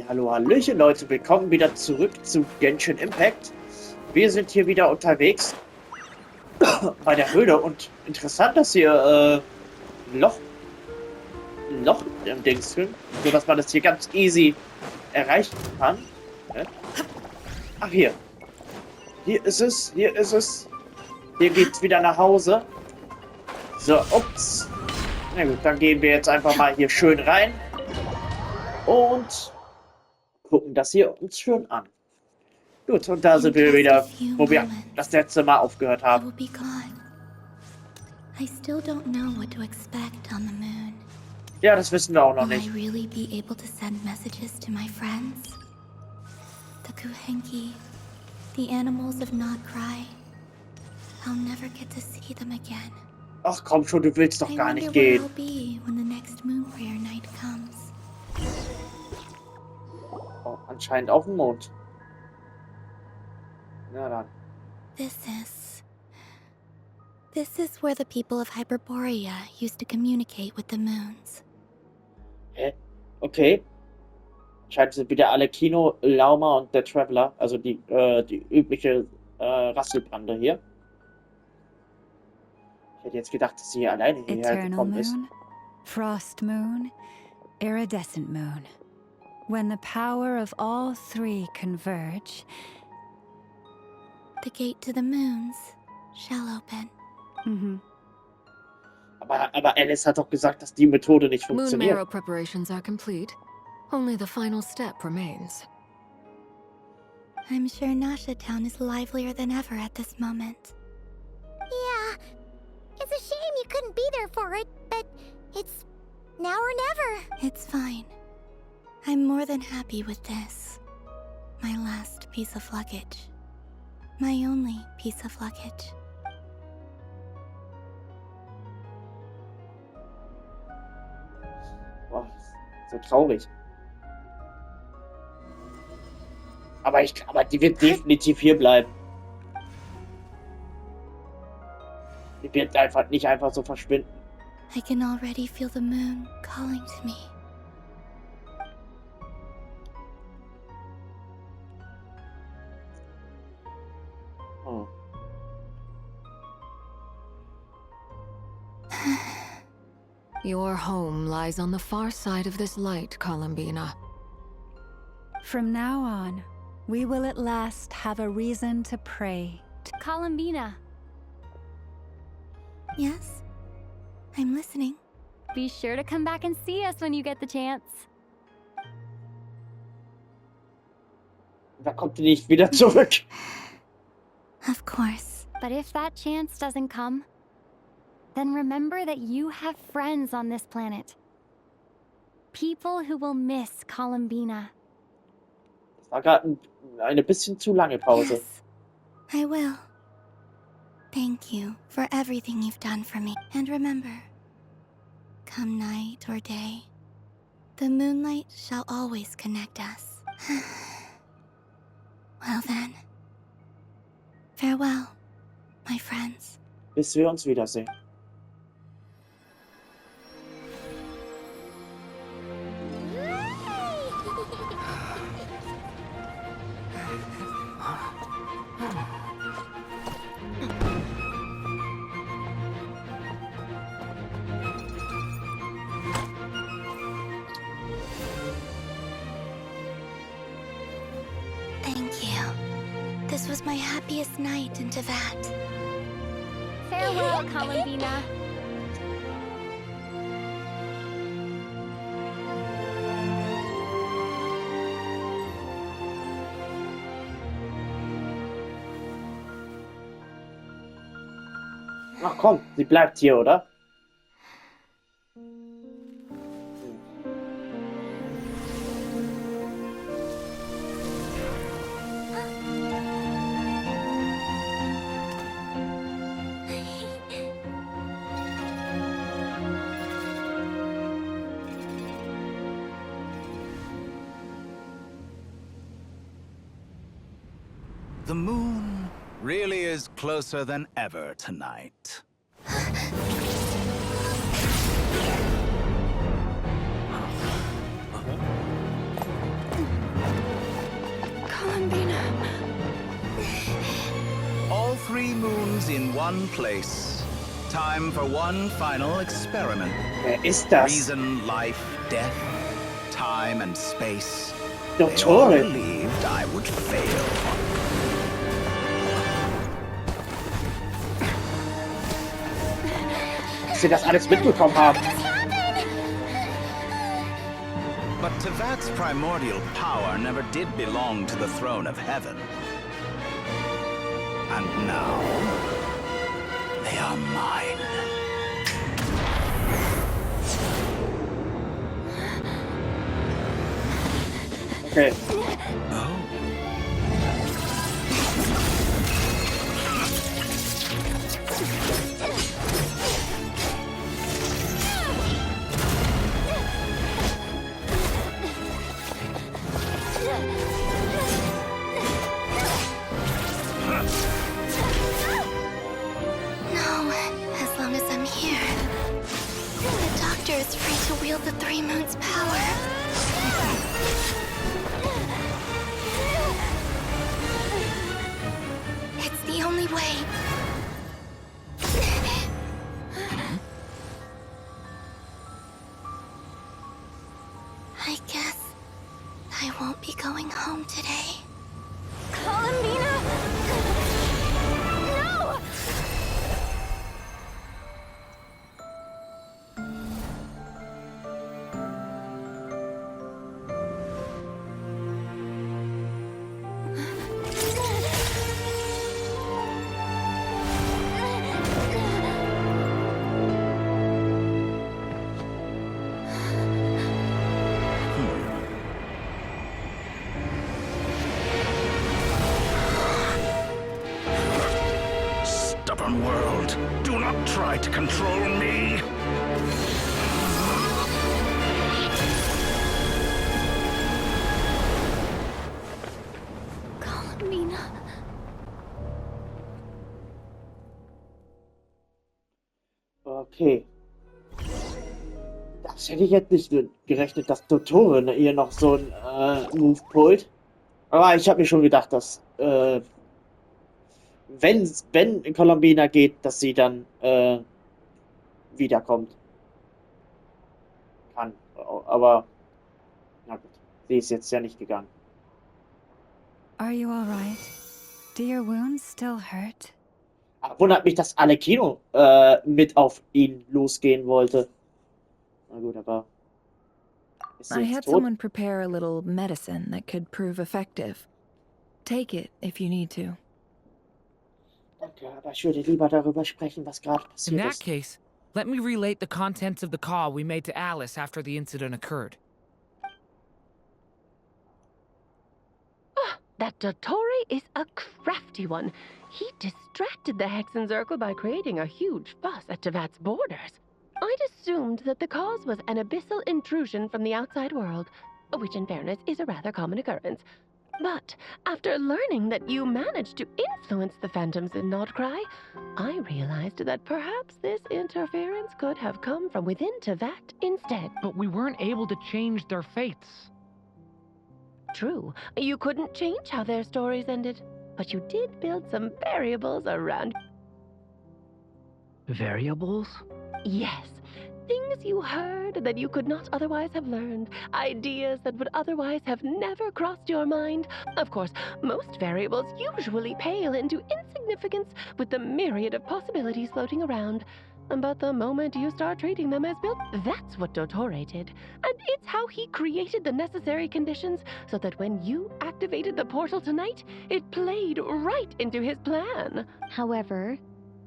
Hallo, Hallöchen Leute, willkommen wieder zurück zu Genshin Impact. Wir sind hier wieder unterwegs bei der Höhle und interessant, dass hier ein Loch im Dings drin, so dass man das hier ganz easy erreichen kann. Ne? Ach hier ist es, hier geht's wieder nach Hause. So, ups. Na gut, dann gehen wir jetzt einfach mal hier schön rein und gucken das hier uns schön an. Gut, und da sind wir wieder, wo wir das letzte Mal aufgehört haben. Ja, das wissen wir auch noch nicht. The animals of Nod-Krai. I'll never get to see them again. Ach komm schon, du willst doch gar nicht gehen. Oh, anscheinend auf dem Mond. Na dann. This is where the people of Hyperborea used to communicate with the moons. Hä? Okay. Anscheinend sind wieder alle Kino, Lauma und der Traveler, also die übliche Rasselbande hier. Ich hätte jetzt gedacht, dass sie hier alleine hierher gekommen ist. Frost Moon, Iridescent Moon. When the power of all three converge, the gate to the moons shall open. Mhm. Aber Alice hat doch gesagt, dass die Methode nicht funktioniert. Moon Marrow preparations are complete. Only the final step remains. I'm sure Nasha Town is livelier than ever at this moment. Yeah, it's a shame you couldn't be there for it, but it's now or never. It's fine. I'm more than happy with this. My last piece of luggage. My only piece of luggage. Boah, so traurig. Aber die wird definitiv hier bleiben. Die wird nicht einfach so verschwinden. I can already feel the moon calling to me. Oh. Your home lies on the far side of this light, Columbina. From now on, we will at last have a reason to pray. Columbina, Yes? I'm listening. be sure to come back and see us when you get the chance. Da kommt die nicht wieder zurück. Of course. But if that chance doesn't come, then remember that you have friends on this planet. People who will miss Columbina. Das war gerade eine bisschen zu lange Pause. Yes, I will. Thank you for everything you've done for me. And remember, come night or day, the moonlight shall always connect us. Well then, farewell, my friends. Bis wir uns wiedersehen. Thank you. This was my happiest night in Teyvat. Farewell, Columbina. Ach komm, sie bleibt hier, oder? The moon really is closer than ever tonight. 3 moons in one place. Time for one final experiment. Wer ist das? Reason, life, death, time and space. They all Dottore. believed I would fail. Dass sie das alles mitbekommen haben. But Tevat's primordial power never did belong to the throne of heaven. And now, they are mine. Okay. Oh. No, as long as I'm here. The Doctor is free to wield the Three Moons' power. It's the only way. I guess I won't be going home today. Columbina! No! Stubborn world, do not try to control me. Columbina. Okay. Das hätte ich jetzt nicht gerechnet, dass Dottore ihr noch so ein Move pullt. Aber ich habe mir schon gedacht, dass wenn Columbina geht, dass sie dann wiederkommt. Kann. Aber na gut, sie ist jetzt ja nicht gegangen. Are you all right? Do your wounds still hurt? Wundert mich, dass alle Kino mit auf ihn losgehen wollte. Na gut, aber ist sie I jetzt had tot? someone prepare a little medicine that could prove effective. Take it if you need to. Danke, aber ich würde lieber darüber sprechen, was gerade In passiert that ist. case, let me relate the contents of the call we made to Alice after the incident occurred. That Dottore is a crafty one. He distracted the Hexenzirkel by creating a huge fuss at Tevat's borders. I'd assumed that the cause was an abyssal intrusion from the outside world, which in fairness is a rather common occurrence. But after learning that you managed to influence the phantoms in Nod-Krai, I realized that perhaps this interference could have come from within Tevat instead. But we weren't able to change their fates. True, you couldn't change how their stories ended, but you did build some variables around. Variables? Yes, things you heard that you could not otherwise have learned, ideas that would otherwise have never crossed your mind. Of course, most variables usually pale into insignificance with the myriad of possibilities floating around. But the moment you start treating them as built, that's what Dottore did. And it's how he created the necessary conditions so that when you activated the portal tonight, it played right into his plan. However,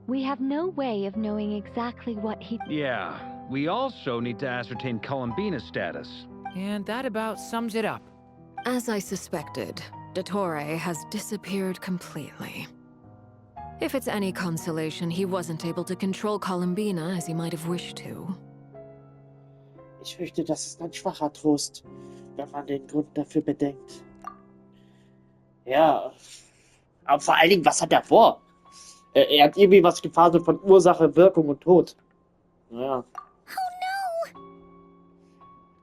we have no way of knowing exactly what he... Yeah, we also need to ascertain Columbina's status. And that about sums it up. As I suspected, Dottore has disappeared completely. If it's any consolation, he wasn't able to control Columbina as he might have wished to. Ich fürchte, das ist ein schwacher Trost, wenn man den Grund dafür bedenkt. Ja, aber vor allen Dingen, was hat er vor? Er hat irgendwie was gefaselt von Ursache, Wirkung und Tod. Ja. Oh no!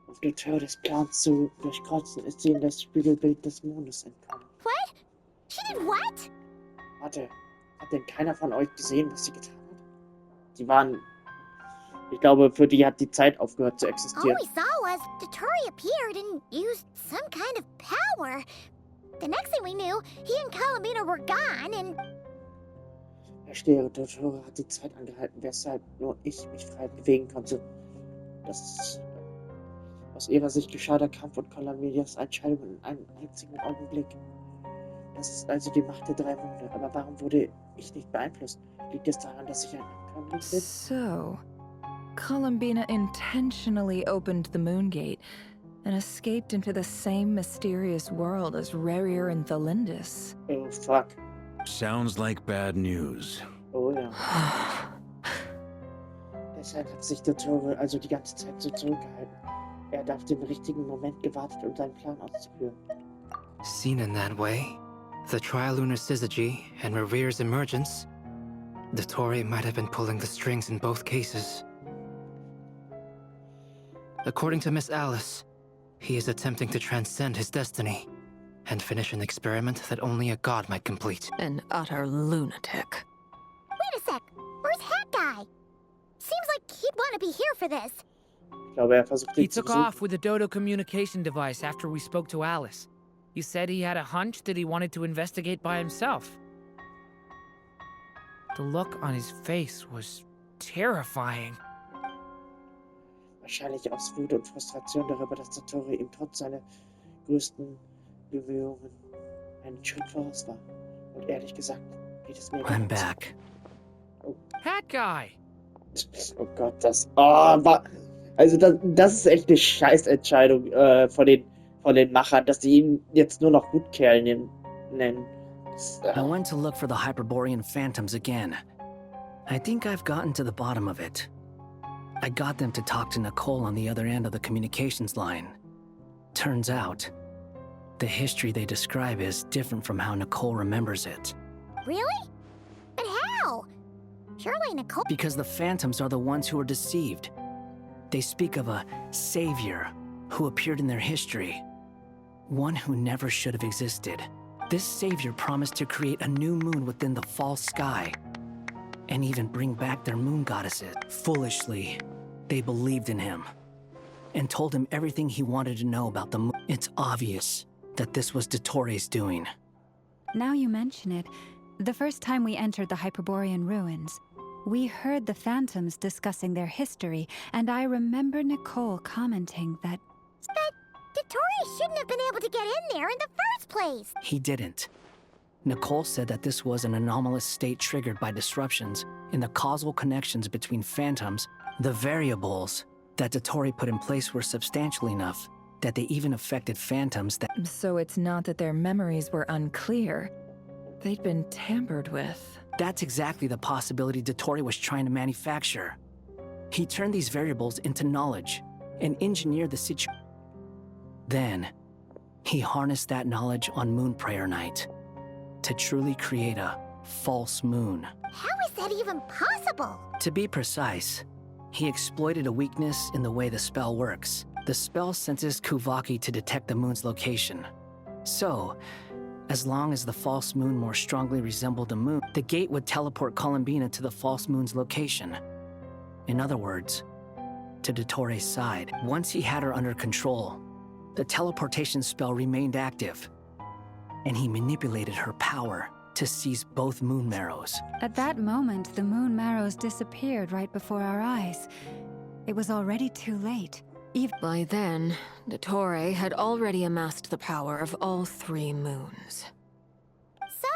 Auf der Tür des Plans zu durchkreuzen, ist sie in das Spiegelbild des Mondes entkommen. What? She did what? Warte, Hat denn keiner von euch gesehen, was sie getan hat? Die waren... Ich glaube, für die hat die Zeit aufgehört zu All existieren. we saw was Dottori appeared and used some kind of power. The next thing we knew, he and Columbina were gone and... Verstehe, Dottore hat die Zeit angehalten, weshalb nur ich mich frei bewegen konnte. Das ist... Aus ihrer Sicht geschah der Kampf und Columbinas Entscheidung in einem einzigen Augenblick. Das ist also die Macht der 3 Monde. Aber warum wurde ich nicht beeinflusst? Liegt es daran, dass ich ein Ankömmling bin? So, Columbina intentionally opened the Moon Gate and escaped into the same mysterious world as Rerir and Thalindis. Oh, fuck. Sounds like bad news. Oh ja. Deshalb hat sich Dottore also die ganze Zeit so zurückgehalten. Er hat auf den richtigen Moment gewartet, um seinen Plan auszuführen. Seen in that way, the trilunar syzygy and Rerir's emergence, Dottore might have been pulling the strings in both cases. According to Miss Alice, he is attempting to transcend his destiny and finish an experiment that only a god might complete. An utter lunatic. Wait a sec, where's Hat Guy? Seems like he'd want to be here for this. Ich glaube, er versucht He ihn zu took besuchen. off with the Dodo communication device after we spoke to Alice. He said he had a hunch that he wanted to investigate by himself. The look on his face was terrifying. Wahrscheinlich aus Wut und Frustration darüber, dass Dottore ihm trotz seiner größten Bemühungen einen Schritt voraus war. Und ehrlich gesagt, geht es mir I'm ganz- back. Hat guy! Oh Gott, das... Oh, also das ist echt eine Scheißentscheidung von den Machern, dass sie ihn jetzt nur noch Gutkerl nennen. Das, I went to look for the Hyperborean phantoms again. I think I've gotten to the bottom of it. I got them to talk to Nicole on the other end of the communications line. Turns out, the history they describe is different from how Nicole remembers it. Really? But how? Surely Nicole... Because the phantoms are the ones who are deceived. They speak of a savior who appeared in their history. One who never should have existed. This savior promised to create a new moon within the false sky, and even bring back their moon goddesses. Foolishly, they believed in him, and told him everything he wanted to know about the moon. It's obvious that this was Dottore's doing. Now you mention it, the first time we entered the Hyperborean ruins, we heard the phantoms discussing their history, and I remember Nicole commenting that... But Dottori shouldn't have been able to get in there in the first place! He didn't. Nicole said that this was an anomalous state triggered by disruptions in the causal connections between phantoms. The variables that Dottore put in place were substantial enough that they even affected phantoms that... So it's not that their memories were unclear. They'd been tampered with. That's exactly the possibility Dottore was trying to manufacture. He turned these variables into knowledge and engineered the situation. Then, he harnessed that knowledge on Moon Prayer Night to truly create a false moon. How is that even possible? To be precise, he exploited a weakness in the way the spell works. The spell senses Kuvaki to detect the moon's location. So, as long as the false moon more strongly resembled a moon, the gate would teleport Columbina to the false moon's location. In other words, to Dottore's side. Once he had her under control, the teleportation spell remained active, and he manipulated her power to seize both moon marrows. At that moment, the moon marrows disappeared right before our eyes. It was already too late. By then, Dottore had already amassed the power of all 3 moons. So,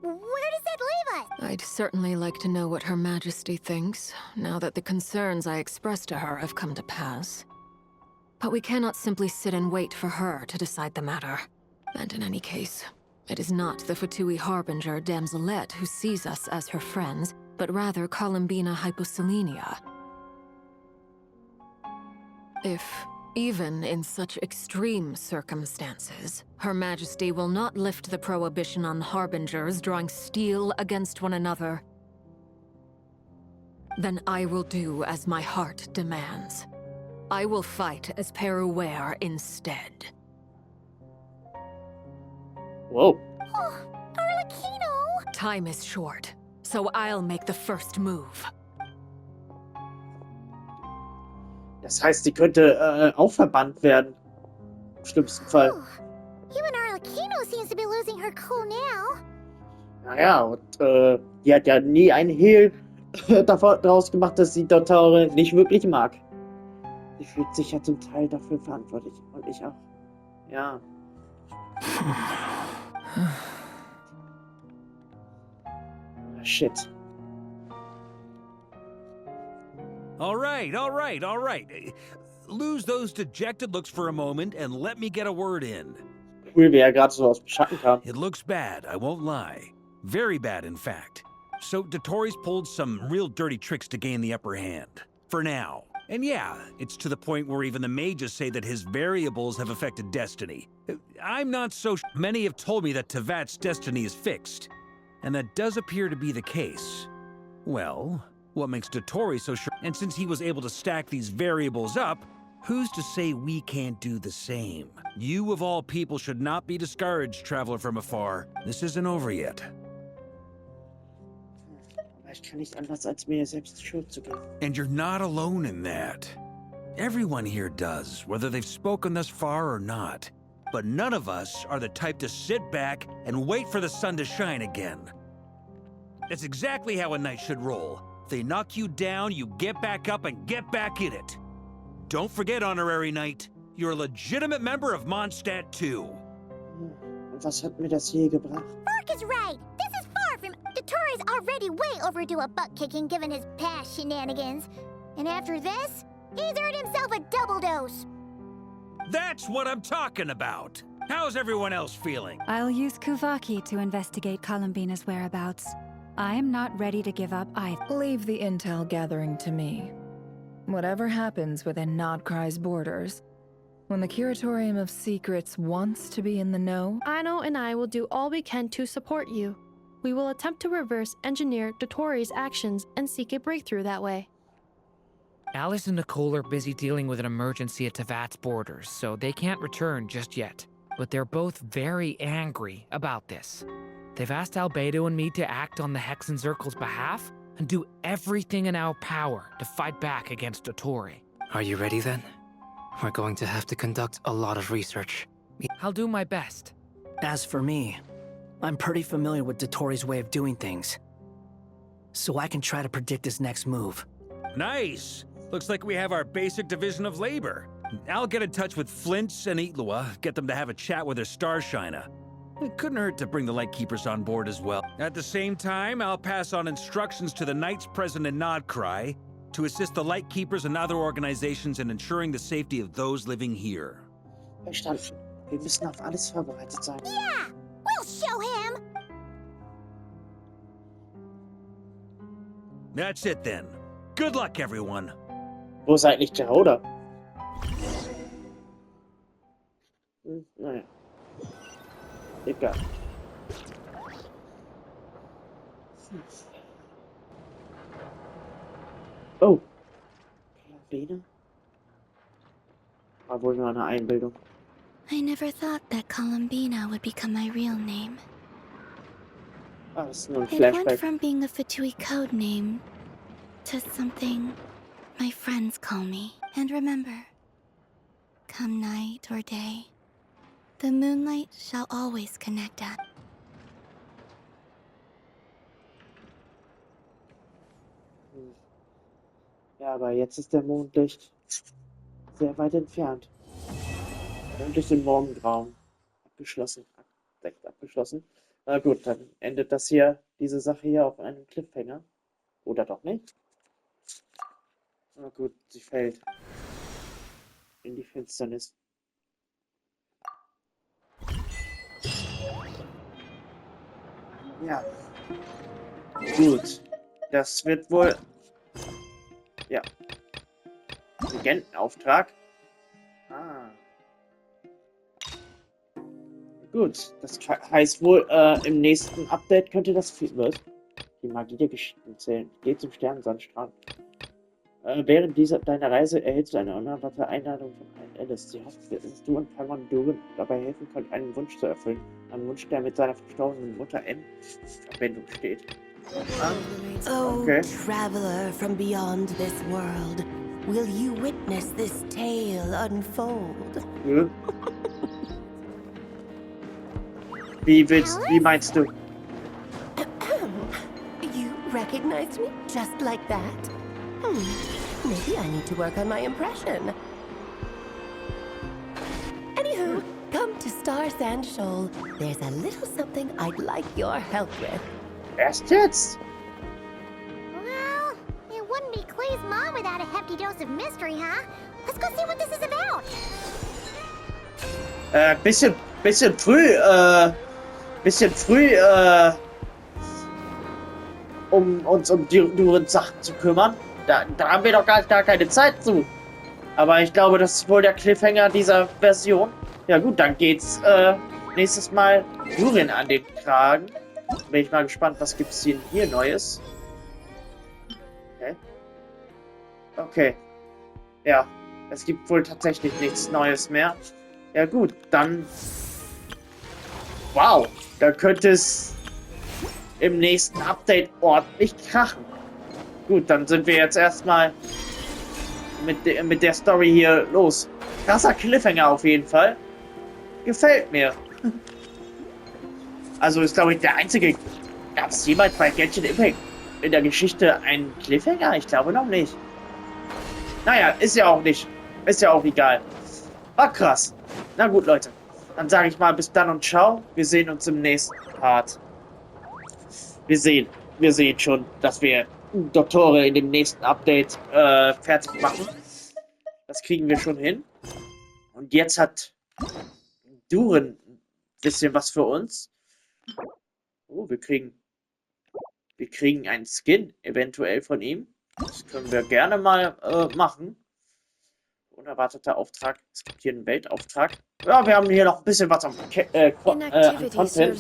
where does that leave us? I'd certainly like to know what Her Majesty thinks, now that the concerns I expressed to her have come to pass. But we cannot simply sit and wait for her to decide the matter. And in any case, it is not the Fatui Harbinger Damselette who sees us as her friends, but rather Columbina Hyposelenia. If, even in such extreme circumstances, Her Majesty will not lift the prohibition on Harbingers drawing steel against one another, then I will do as my heart demands. I will fight as Peruware instead. Whoa. Oh, Arlecchino! time is short, so I'll make the first move. Das heißt, sie könnte auch verbannt werden. Im schlimmsten Fall. Even Arlecchino seems to be losing her cool now. Naja, und die hat ja nie einen Hehl daraus gemacht, dass sie Dottore nicht wirklich mag. Sie fühlt sich ja zum Teil dafür verantwortlich. Und ich auch. Ja. Shit. All right. Lose those dejected looks for a moment and let me get a word in. Cool, wie er gerade so aus dem Schatten kam. It looks bad, I won't lie. Very bad, in fact. So Dottores pulled some real dirty tricks to gain the upper hand. For now. And yeah, it's to the point where even the mages say that his variables have affected destiny. I'm not so sure. Many have told me that Tevat's destiny is fixed. And that does appear to be the case. Well, what makes Dottore so sure? And since he was able to stack these variables up, who's to say we can't do the same? You of all people should not be discouraged, traveler from afar. This isn't over yet. Ich kann nicht anders, als mir selbst die Schuld zu geben. And you're not alone in that. Everyone here does, whether they've spoken thus far or not. But none of us are the type to sit back and wait for the sun to shine again. That's exactly how a knight should roll. If they knock you down, you get back up and get back in it. Don't forget, Honorary Knight, you're a legitimate member of Mondstadt too. Und was hat mir das je gebracht? Mark is right. This is far from... Dottore is already way overdue a butt-kicking given his past shenanigans. And after this, he's earned himself a double dose. That's what I'm talking about. How's everyone else feeling? I'll use Kuvaki to investigate Columbina's whereabouts. I am not ready to give up either. Leave the intel gathering to me. Whatever happens within Nod-Krai's borders, when the Curatorium of Secrets wants to be in the know, Anno and I will do all we can to support you. We will attempt to reverse engineer Dottore's actions and seek a breakthrough that way. Alice and Nicole are busy dealing with an emergency at Tevat's borders, so they can't return just yet. But they're both very angry about this. They've asked Albedo and me to act on the Hexen Circle's behalf and do everything in our power to fight back against Dottore. Are you ready then? We're going to have to conduct a lot of research. I'll do my best. As for me, I'm pretty familiar with Dottore's way of doing things. So I can try to predict his next move. Nice! Looks like we have our basic division of labor. I'll get in touch with Flint's and Itlua, get them to have a chat with their Starshiner. It couldn't hurt to bring the Lightkeepers on board as well. At the same time, I'll pass on instructions to the knights present in Nod-Krai to assist the Lightkeepers and other organizations in ensuring the safety of those living here. Verstanden. Wir müssen auf alles vorbereitet sein. Yeah, we'll show him. That's it then. Good luck, everyone. Wo ist eigentlich der Hoder? Naja. Egal. Oh. Columbina? War wohl nur eine Einbildung. I never thought that Columbina would become my real name. Ah, das ist nur ein It went Flashback. from being a Fatui code name to something my friends call me. And remember, come night or day, the moonlight shall always connect us. Ja, aber jetzt ist der Mondlicht sehr weit entfernt. Und durch den Morgengrauen abgeschlossen. Direkt abgeschlossen. Na gut, dann endet das hier, diese Sache hier auf einem Cliffhanger. Oder doch nicht? Na gut, sie fällt in die Finsternis. Ja. Gut. Das wird wohl... Ja. Agentenauftrag. Ah. Gut. Das heißt wohl, im nächsten Update könnte das viel wird. Die Magie der Geschichten zählen. Geh zum Sternensandstrand. Während deiner Reise erhältst du eine unerwartete Einladung von einem Alice, sie hofft, dass du und Paimon Durin dabei helfen könnt, einen Wunsch zu erfüllen. Ein Wunsch, der mit seiner verstorbenen Mutter M in Verbindung steht. Oh, traveler from beyond this world, will you witness this tale unfold? Wie meinst du? You recognized me just like that? Maybe I need to work on my impression. Anywho, come to Star Sand Shoal. There's a little something I'd like your help with. Erst jetzt? Well, it wouldn't be Clay's mom without a hefty dose of mystery, huh? Let's go see what this is about. Bisschen früh, um uns um die Durin-Sachen zu kümmern. Da haben wir doch gar keine Zeit zu. Aber ich glaube, das ist wohl der Cliffhanger dieser Version. Ja gut, dann geht's nächstes Mal Durin an den Kragen. Bin ich mal gespannt, was gibt's denn hier Neues? Okay. Ja, es gibt wohl tatsächlich nichts Neues mehr. Ja gut, dann... Wow, da könnte es im nächsten Update ordentlich krachen. Gut, dann sind wir jetzt erstmal mit der Story hier los. Krasser Cliffhanger auf jeden Fall. Gefällt mir. Also ist, glaube ich, der einzige... Gab es jemals bei Genshin Impact in der Geschichte einen Cliffhanger? Ich glaube noch nicht. Naja, ist ja auch nicht. Ist ja auch egal. War krass. Na gut, Leute. Dann sage ich mal bis dann und ciao. Wir sehen uns im nächsten Part. Wir sehen schon, dass wir Dottore in dem nächsten Update fertig machen. Das kriegen wir schon hin. Und jetzt hat Durin ein bisschen was für uns. Oh, wir kriegen einen Skin eventuell von ihm. Das können wir gerne mal machen. Unerwarteter Auftrag. Es gibt hier einen Weltauftrag. Ja, wir haben hier noch ein bisschen was am Content.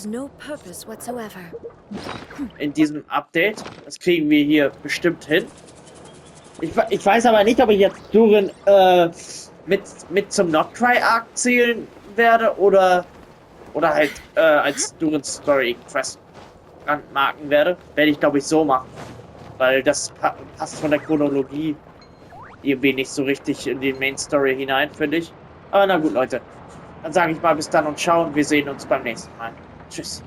In diesem Update. Das kriegen wir hier bestimmt hin. Ich weiß aber nicht, ob ich jetzt Durin mit zum Nod-Krai Arc zählen werde oder halt als Durins Story Quest brandmarken werde. Werde ich, glaube ich, so machen. Weil das passt von der Chronologie irgendwie nicht so richtig in die Main Story hinein, finde ich. Aber na gut, Leute. Dann sage ich mal bis dann und ciao und wir sehen uns beim nächsten Mal. Tschüss.